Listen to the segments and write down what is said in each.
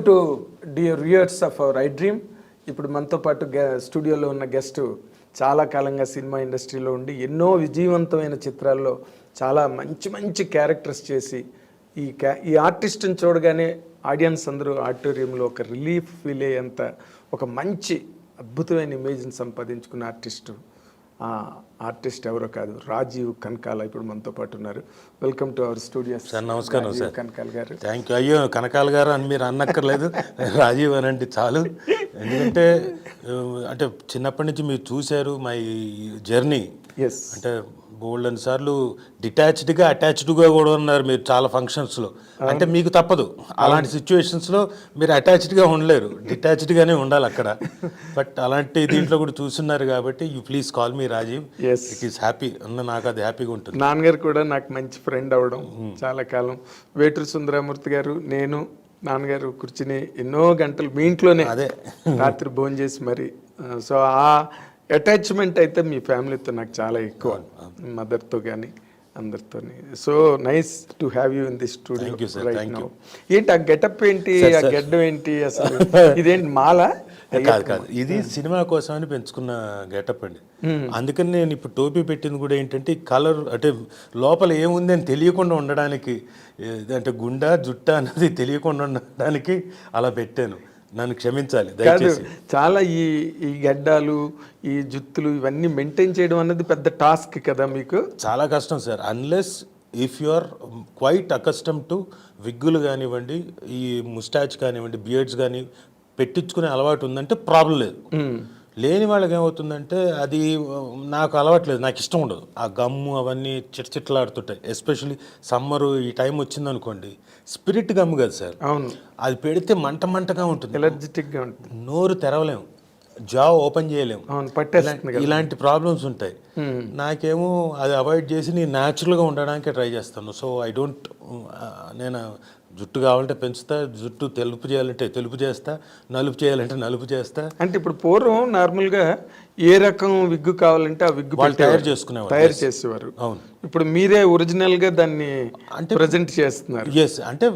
To dear viewers of our I dream. ఇప్పుడు మనతో పాటు స్టూడియోలో ఉన్న గెస్ట్ చాలా కాలంగా సినిమా ఇండస్ట్రీలో ఉండి ఎన్నో విజయవంతమైన చిత్రాల్లో చాలా మంచి మంచి క్యారెక్టర్స్ చేసి ఈ ఆర్టిస్ట్ని చూడగానే ఆడియన్స్ అందరూ ఆడిటోరియంలో ఒక రిలీఫ్ ఫీల్ అయ్యేంత ఒక మంచి అద్భుతమైన ఇమేజ్ని సంపాదించుకున్న ఆర్టిస్ట్ ఎవరో కాదు, రాజీవ్ కనకాల ఇప్పుడు మనతో పాటు ఉన్నారు. Welcome to our studios. Sir నమస్కారం సార్. కనకాల గారు. Thank you. అయ్యో కనకాల గారు అని మీరు అన్నక్కర్లేదు, రాజీవ్ అనండి చాలు. ఎందుకంటే అంటే చిన్నప్పటి నుంచి మీరు చూశారు మై జర్నీ. ఎస్, అంటే బోల్డ్ సార్లు డిటాచ్డ్గా అటాచ్డ్గా కూడా ఉన్నారు మీరు చాలా ఫంక్షన్స్లో. అంటే మీకు తప్పదు, అలాంటి సిచ్యువేషన్స్లో మీరు అటాచ్డ్గా ఉండలేరు, డిటాచ్డ్గానే ఉండాలి అక్కడ. బట్ అలాంటి దీంట్లో కూడా చూస్తున్నారు కాబట్టి you please call me Rajiv. It is happy అన్న, నాకు అది హ్యాపీగా ఉంటుంది. నాన్నగారు కూడా నాకు మంచి ఫ్రెండ్ అవ్వడం చాలా కాలం. వేటూరు సుందరమూర్తి గారు, నేను, నాన్నగారు కూర్చుని ఎన్నో గంటలు మీ ఇంట్లోనే అదే రాత్రి భోజనం చేసి మరి. సో ఆ అటాచ్మెంట్ అయితే మీ ఫ్యామిలీతో నాకు చాలా ఎక్కువ, మదర్తో కానీ అందరితో. So nice to have you in this studio right now. ఏంటి ఆ గెటప్ ఏంటి, ఆ గెడ్డం ఏంటి, అసలు ఇదేంటి మాల? కాదు, ఇది సినిమా కోసం అని పెంచుకున్న గెటప్ అండి. అందుకని నేను ఇప్పుడు టోపీ పెట్టింది కూడా ఏంటంటే కలర్, అంటే లోపల ఏముంది అని తెలియకుండా ఉండడానికి, అంటే గుండా జుట్ట అన్నది తెలియకుండా ఉండడానికి అలా పెట్టాను. నన్ను క్షమించాలి దయచేసి. చాలా ఈ గడ్డాలు, ఈ జుత్తులు ఇవన్నీ మెయింటైన్ చేయడం అన్నది పెద్ద టాస్క్ కదా మీకు? చాలా కష్టం sir. Unless if you are quite accustom to విగ్గులు కానివ్వండి, ఈ ముస్టాచ్ కానివ్వండి, బియర్డ్స్ కానీ పెట్టించుకునే అలవాటు ఉందంటే ప్రాబ్లం లేదు. లేని వాళ్ళకి ఏమవుతుందంటే అది నాకు అలవాట్లేదు, నాకు ఇష్టం ఉండదు. ఆ గమ్ము అవన్నీ చిట్చిట్లాడుతుంటాయి. ఎస్పెషల్లీ సమ్మరు ఈ టైం వచ్చిందనుకోండి, స్పిరిట్ గమ్ కదా సార్. అవును, అది పెడితే మంటగా ఉంటుంది, ఎలర్జెటిక్గా ఉంటుంది, నోరు తెరవలేము, జా ఓపెన్ చేయలేము, ఇలాంటి ప్రాబ్లమ్స్ ఉంటాయి. నాకేమో అది అవాయిడ్ చేసి నేను న్యాచురల్గా ఉండడానికే ట్రై చేస్తాను. సో ఐ డోంట్, నేను జుట్టు కావాలంటే పెంచుతా, జుట్టు తెలుపు చేయాలంటే తెలుపు చేస్తా, నలుపు చేయాలంటే నలుపు చేస్తా. అంటే ఇప్పుడు పూర్వం నార్మల్గా ఏ రకం విగ్గు కావాలంటే ఆ విగ్గు వాళ్ళు తయారు చేసుకునేవారు, తయారు చేసేవారు. అవును, ఇప్పుడు మీరే ఒరిజినల్గా దాన్ని అంటే ప్రజెంట్ చేస్తున్నారు. ఎస్, అంటే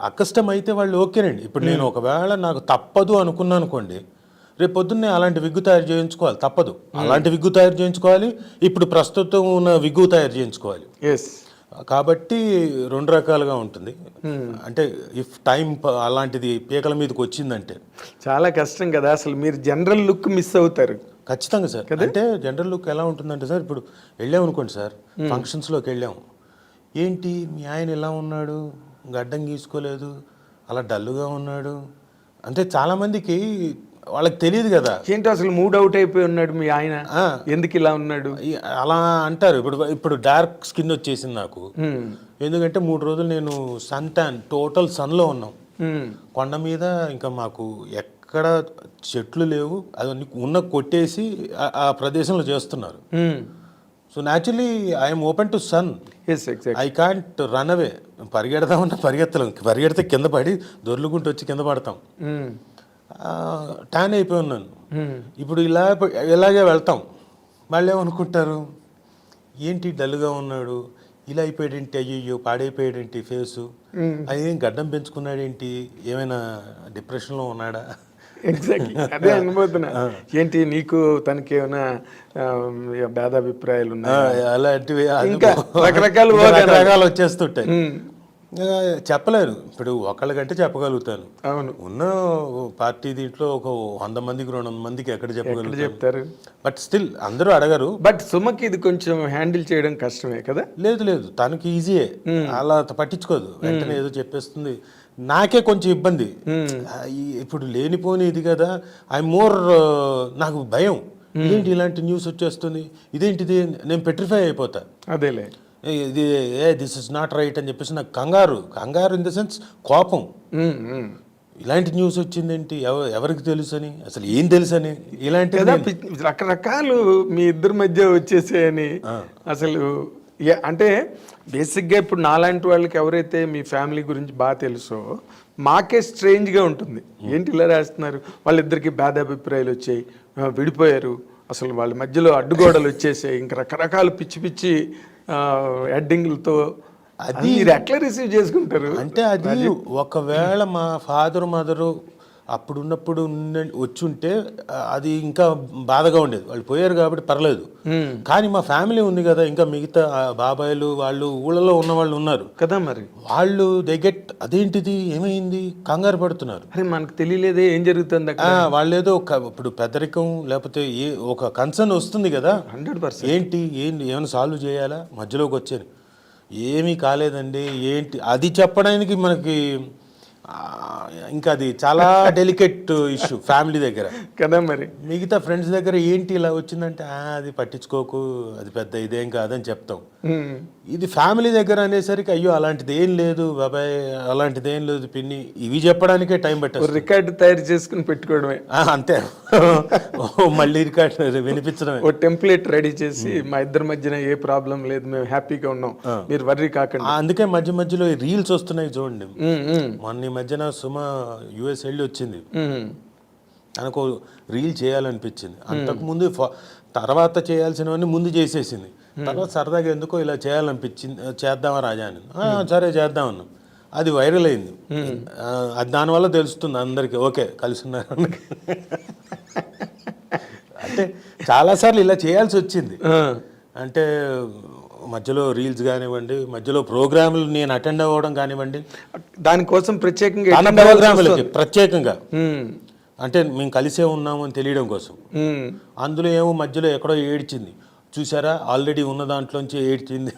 అకస్టమ్ అయితే వాళ్ళు ఓకేనండి. ఇప్పుడు నేను ఒకవేళ నాకు తప్పదు అనుకున్నాను అనుకోండి, రేపు పొద్దున్నే అలాంటి విగ్గు తయారు చేయించుకోవాలి, తప్పదు. అలాంటి విగ్గు తయారు చేయించుకోవాలి, ఇప్పుడు ప్రస్తుతం ఉన్న విగ్గు తయారు చేయించుకోవాలి. ఎస్, కాబట్టి రెండు రకాలుగా ఉంటుంది. అంటే ఇఫ్ టైం అలాంటిది పీకల మీదకి వచ్చిందంటే చాలా కష్టం కదా. అసలు మీరు జనరల్ లుక్ మిస్ అవుతారు. ఖచ్చితంగా సార్. అంటే జనరల్ లుక్ ఎలా ఉంటుందంటే సార్, ఇప్పుడు వెళ్ళాము అనుకోండి సార్, ఫంక్షన్స్లోకి వెళ్ళాము, ఏంటి మీ ఆయన ఎలా ఉన్నాడు, గడ్డం గీసుకోలేదు, అలా డల్లుగా ఉన్నాడు అంటే చాలామందికి వాళ్ళకి తెలియదు కదా. ఏంటో అసలు మూడ్ అవుట్ అయిపోయి ఉన్నాడు మీ ఆయన, ఎందుకు ఇలా ఉన్నాడు అలా అంటారు. ఇప్పుడు డార్క్ స్కిన్ వచ్చేసింది నాకు, ఎందుకంటే 3 రోజులు నేను సన్ ట్యాన్, టోటల్ సన్లో ఉన్నాం. కొండ మీద ఇంకా మాకు ఎక్కడ చెట్లు లేవు, అవన్నీ ఉన్న కొట్టేసి ఆ ప్రదేశంలో చేస్తున్నారు. So naturally I'm open to sun. I can't run away. పరిగెడదామన్నా పరిగెత్తలేం, పరిగెడితే కింద పడి దొర్లుకుంటూ వచ్చి కింద పడతాం. ట్యాన్ అయిపోయి ఉన్నాను. ఇప్పుడు ఇలాగే వెళ్తాం, వాళ్ళు ఏమనుకుంటారు, ఏంటి డల్గా ఉన్నాడు, ఇలా అయిపోయాడేంటి, అయ్యో పాడైపోయాడేంటి ఫేసు, అదేం గడ్డం పెంచుకున్నాడేంటి, ఏమైనా డిప్రెషన్లో ఉన్నాడా? ఎగ్జాక్ట్లీ అదే అనుభూతున్నా. ఏంటి నీకు తనకి ఏమైనా భేదాభిప్రాయాలు ఉన్నాయి, అలాంటివి ఇంకా రకరకాలు వచ్చేస్తుంటాయి. చెప్పలేరు. ఇప్పుడు ఒకళ్ళకంటే చెప్పగలుగుతాను. అవును, ఉన్న పార్టీ దీంట్లో ఒక 100 మందికి 200 మందికి ఎక్కడ చెప్తారు. బట్ స్టిల్ అందరూ అడగరు. బట్ సుమకి ఇది కొంచెం హ్యాండిల్ చేయడం కష్టమే కదా? లేదు, తనకి ఈజీయే, అలా పట్టించుకోదు, వెంటనే ఏదో చెప్పేస్తుంది. నాకే కొంచెం ఇబ్బంది. ఇప్పుడు లేనిపోని ఇది కదా, నాకు భయం, ఇదేంటి ఇలాంటి న్యూస్ వచ్చేస్తుంది, ఇదేంటిది, నేను పెట్రిఫై అయిపోతా. అదేలే, ఇది దిస్ ఇస్ నాట్ రైట్ అని చెప్పేసి నాకు కంగారు ఇన్ ద సెన్స్ కోపం. ఇలాంటి న్యూస్ వచ్చిందేంటి, ఎవరికి తెలుసు అని, అసలు ఏం తెలుసు అని, ఇలాంటి రకరకాలు మీ ఇద్దరి మధ్య వచ్చేసాయని. అసలు అంటే బేసిక్గా ఇప్పుడు నాలాంటి వాళ్ళకి ఎవరైతే మీ ఫ్యామిలీ గురించి బాగా తెలుసో మాకే స్ట్రేంజ్గా ఉంటుంది. ఏంటి ఇలా రాస్తున్నారు, వాళ్ళిద్దరికి భేదాభిప్రాయాలు వచ్చాయి, విడిపోయారు, అసలు వాళ్ళ మధ్యలో అడ్డుగోడలు వచ్చేసాయి, ఇంకా రకరకాల పిచ్చి హెడ్డింగ్లతో అది మీరు ఎట్లా రిసీవ్ చేసుకుంటారు? అంటే అది ఒకవేళ మా ఫాదర్ మదరు అప్పుడున్నప్పుడు వచ్చుంటే అది ఇంకా బాధగా ఉండేది. వాళ్ళు పోయారు కాబట్టి పర్లేదు, కానీ మా ఫ్యామిలీ ఉంది కదా, ఇంకా మిగతా బాబాయిలు వాళ్ళు ఊళ్ళలో ఉన్న వాళ్ళు ఉన్నారు కదా, మరి వాళ్ళు గెట్ అదేంటిది ఏమైంది కంగారు పడుతున్నారు. అరే మనకు తెలియలేదే ఏం జరుగుతుంది అక్కడ. వాళ్ళేదో ఇప్పుడు పెద్దరికం లేకపోతే ఒక కన్సర్న్ వస్తుంది కదా, 100%. ఏంటి ఏమైనా సాల్వ్ చేయాలా, మధ్యలోకి వచ్చాను ఏమీ కాలేదండి ఏంటి అది చెప్పడానికి మనకి ఇంకా అది చాలా డెలికేట్ ఇష్యూ ఫ్యామిలీ దగ్గర కదా. మరి మిగతా ఫ్రెండ్స్ దగ్గర ఏంటి ఇలా వచ్చిందంటే అది పట్టించుకోకు, అది పెద్ద ఇదేం కాదని చెప్తాం. ఇది ఫ్యామిలీ దగ్గర అనేసరికి అయ్యో అలాంటిది ఏం లేదు బాబాయ్, అలాంటిది ఏం లేదు పిన్ని, ఇవి చెప్పడానికే టైం పట్టేది. రికార్డు తయారు చేసుకుని పెట్టుకోవడమే అంతే. మళ్ళీ రికార్డు వినిపించడమే. ఓ టెంప్లెట్ రెడీ చేసి మా ఇద్దరి మధ్యన ఏ ప్రాబ్లం లేదు, మేము హ్యాపీగా ఉన్నాం, మీరు వర్రీ కాకండి. అందుకే మధ్య మధ్యలో రీల్స్ వస్తున్నాయి చూడండి. మొన్న ఈ మధ్యన సుమ యుఎస్ వెళ్ళి వచ్చింది, తనకు రీల్ చేయాలనిపించింది. అంతకుముందు తర్వాత చేయాల్సినవన్నీ ముందు చేసేసింది. తర్వాత సరదాగా ఎందుకో ఇలా చేయాలనిపించింది, చేద్దామా రాజా అని. సరే చేద్దామన్నాం. అది వైరల్ అయింది. అది దానివల్ల తెలుస్తుంది అందరికీ ఓకే కలిసి ఉన్నారు. అంటే చాలాసార్లు ఇలా చేయాల్సి వచ్చింది. అంటే మధ్యలో రీల్స్ కానివ్వండి, మధ్యలో ప్రోగ్రాములు నేను అటెండ్ అవ్వడం కానివ్వండి, దానికోసం ప్రత్యేకంగా ప్రోగ్రాములకి ప్రత్యేకంగా అంటే మేము కలిసే ఉన్నాము అని తెలియడం కోసం. అందులో ఏమో మధ్యలో ఎక్కడో ఏడ్చింది చూసారా, ఆల్రెడీ ఉన్న దాంట్లోంచి ఏడ్చింది.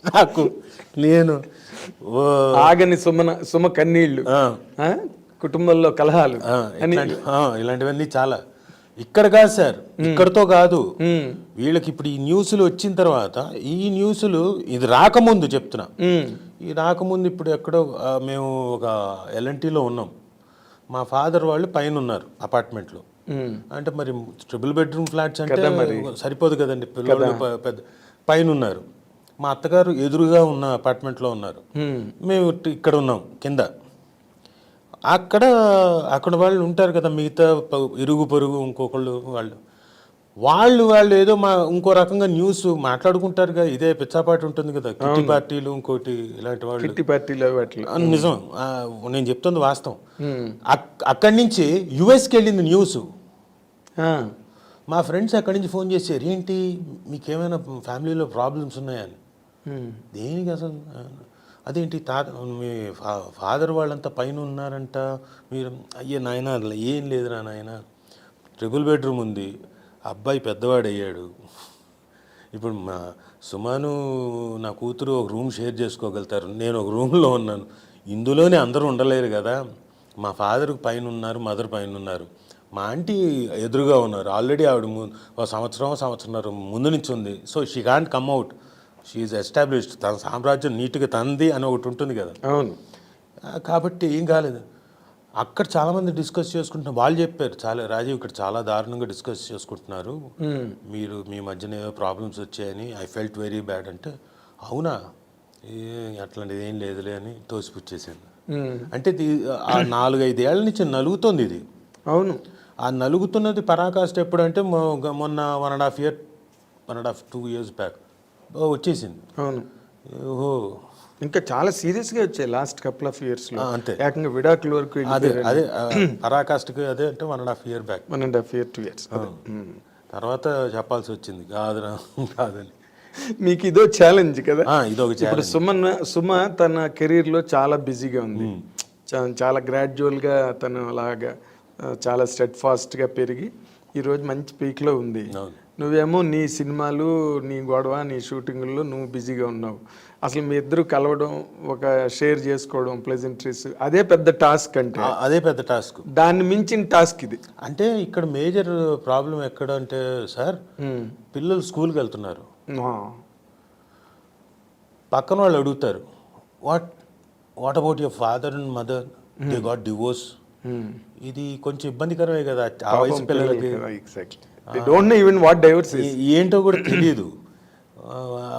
నాకు నేను ఆగని సుమ కన్నీళ్ళు, కుటుంబంలో కలహాలు, ఇలాంటివన్నీ చాలా. ఇక్కడ కాదు సార్, ఇక్కడతో కాదు, వీళ్ళకి ఇప్పుడు ఈ న్యూస్లు వచ్చిన తర్వాత, ఈ న్యూస్లు ఇది రాకముందు చెప్తున్నా, ఈ రాకముందు ఇప్పుడు ఎక్కడో మేము ఒక ఎల్ఎన్టీలో ఉన్నాం. మా ఫాదర్ వాళ్ళు పైన ఉన్నారు అపార్ట్మెంట్లో. అంటే మరి ట్రిపుల్ బెడ్రూమ్ ఫ్లాట్స్ అంటే సరిపోదు కదండి, పిల్లలు పెద్ద పైన ఉన్నారు. మా అత్తగారు ఎదురుగా ఉన్న అపార్ట్మెంట్లో ఉన్నారు, మేము ఇక్కడ ఉన్నాం కింద. అక్కడ వాళ్ళు ఉంటారు కదా, మిగతా ఇరుగు పొరుగు ఇంకొకళ్ళు వాళ్ళు ఏదో ఇంకో రకంగా న్యూస్ మాట్లాడుకుంటారు కదా, ఇదే పిచ్చాపాటి ఉంటుంది కదా, కిట్టి పార్టీలు ఇంకోటి ఇలాంటి వాళ్ళు, కిట్టి పార్టీలు. నిజం, నేను చెప్తుంది వాస్తవం. అక్కడి నుంచి యుఎస్కి వెళ్ళింది న్యూస్. మా ఫ్రెండ్స్ అక్కడి నుంచి ఫోన్ చేశారు, ఏంటి మీకేమైనా ఫ్యామిలీలో ప్రాబ్లమ్స్ ఉన్నాయని. దేనికి అసలు, అదేంటి మీ ఫాదర్ వాళ్ళంతా పైన ఉన్నారంట, మీరు అయ్యే నాయన ఏం లేదురా నాయన, ట్రిపుల్ బెడ్రూమ్ ఉంది, అబ్బాయి పెద్దవాడు అయ్యాడు, ఇప్పుడు మా సుమాను నా కూతురు ఒక రూమ్ షేర్ చేసుకోగలుగుతారు, నేను ఒక రూమ్లో ఉన్నాను, ఇందులోనే అందరూ ఉండలేరు కదా, మా ఫాదర్ పైన ఉన్నారు, మదర్ పైన ఉన్నారు, మా ఆంటీ ఎదురుగా ఉన్నారు, ఆల్రెడీ ఆవిడ సంవత్సరం ముందు నుంచి ఉంది, so she can't come out, she established, తన సామ్రాజ్యం నీట్గా తంది అని ఒకటి ఉంటుంది కదా. అవును, కాబట్టి ఏం కాలేదు. అక్కడ చాలామంది డిస్కస్ చేసుకుంటున్నారు, వాళ్ళు చెప్పారు చాలా, రాజీవ్ ఇక్కడ చాలా దారుణంగా డిస్కస్ చేసుకుంటున్నారు, మీరు మీ మధ్యన ఏవో ప్రాబ్లమ్స్ వచ్చాయని, ఐ ఫెల్ట్ వెరీ బ్యాడ్ అంటే, అవునా అట్లాంటిది ఏం లేదులే అని తోసిపుచ్చేసాను. అంటే ఆ 4-5 ఏళ్ల నుంచి నలుగుతుంది ఇది. అవును, ఆ నలుగుతున్నది పరాకాష్ట ఎప్పుడు అంటే మొన్న 1.5-2 years బ్యాక్ వచ్చేసింది. అవును, ఓహో, ఇంకా చాలా సీరియస్గా వచ్చాయి లాస్ట్ కపుల్ ఆఫ్ ఇయర్స్లో. అంతే, ఏకంగా విడాకుల వరకు. అదే పరాకాష్ఠకి అదే అంటే 1.5 year బ్యాక్, 1.5 year 2 years తర్వాత చెప్పాల్సి వచ్చింది కాదని. మీకు ఇదో ఛాలెంజ్ కదా. ఇదొక ఇప్పుడు సుమ తన కెరీర్లో చాలా బిజీగా ఉంది, చాలా గ్రాడ్యువల్గా తను అలాగా చాలా స్టెడ్ ఫాస్ట్గా పెరిగి ఈరోజు మంచి పీక్లో ఉంది. నువ్వేమో నీ సినిమాలు, నీ గొడవ, నీ షూటింగుల్లో నువ్వు బిజీగా ఉన్నావు. అసలు మీ ఇద్దరు కలవడం, ఒక షేర్ చేసుకోవడం, ప్లెజెంట్రీస్, అదే పెద్ద టాస్క్. అంటే అదే పెద్ద టాస్క్, దాన్ని మించిన టాస్క్ ఇది. అంటే ఇక్కడ మేజర్ ప్రాబ్లం ఎక్కడ అంటే సార్, పిల్లలు స్కూల్కి వెళ్తున్నారు, పక్కన వాళ్ళు అడుగుతారు, what about your father and mother, they got divorce. ఇది కొంచెం ఇబ్బందికరమే కదా ఆ వయసు పిల్లలకి. ఏంటో కూడా తెలియదు.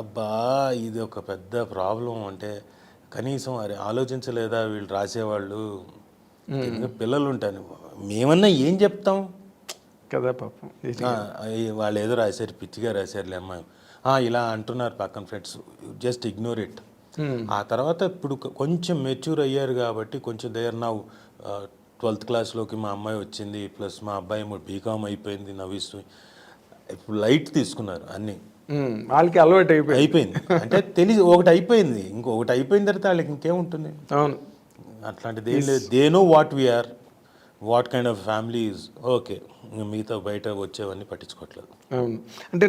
అబ్బా ఇది ఒక పెద్ద ప్రాబ్లం. అంటే కనీసం అరే ఆలోచించలేదా వీళ్ళు రాసేవాళ్ళు, పిల్లలు ఉంటాను, మేమన్నా ఏం చెప్తాం కదా పాపం. వాళ్ళు ఏదో రాశారు, పిచ్చిగా రాశారులే అమ్మాయి ఇలా అంటున్నారు పక్కన ఫ్రెండ్స్, జస్ట్ ఇగ్నోర్ ఇట్. ఆ తర్వాత ఇప్పుడు కొంచెం మెచ్యూర్ అయ్యారు కాబట్టి కొంచెం దేర్ నౌ 12th క్లాస్లోకి మా అమ్మాయి వచ్చింది, ప్లస్ మా అబ్బాయి బీకామ్ అయిపోయింది నవ్విస్తూ, ఇప్పుడు లైట్ తీసుకున్నారు అన్నీ. వాళ్ళకి అలవాటు అయిపోయింది. అయిపోయింది అంటే ఒకటి అయిపోయింది, ఇంకొకటి అయిపోయిన తర్వాత వాళ్ళకి ఇంకేముంటుంది. అవును. అట్లాంటిది ఏం లేదు. They know what we are, what kind of family is. Okay, మిగతా బయట వచ్చేవన్నీ పట్టించుకోవట్లేదు. అవును. అంటే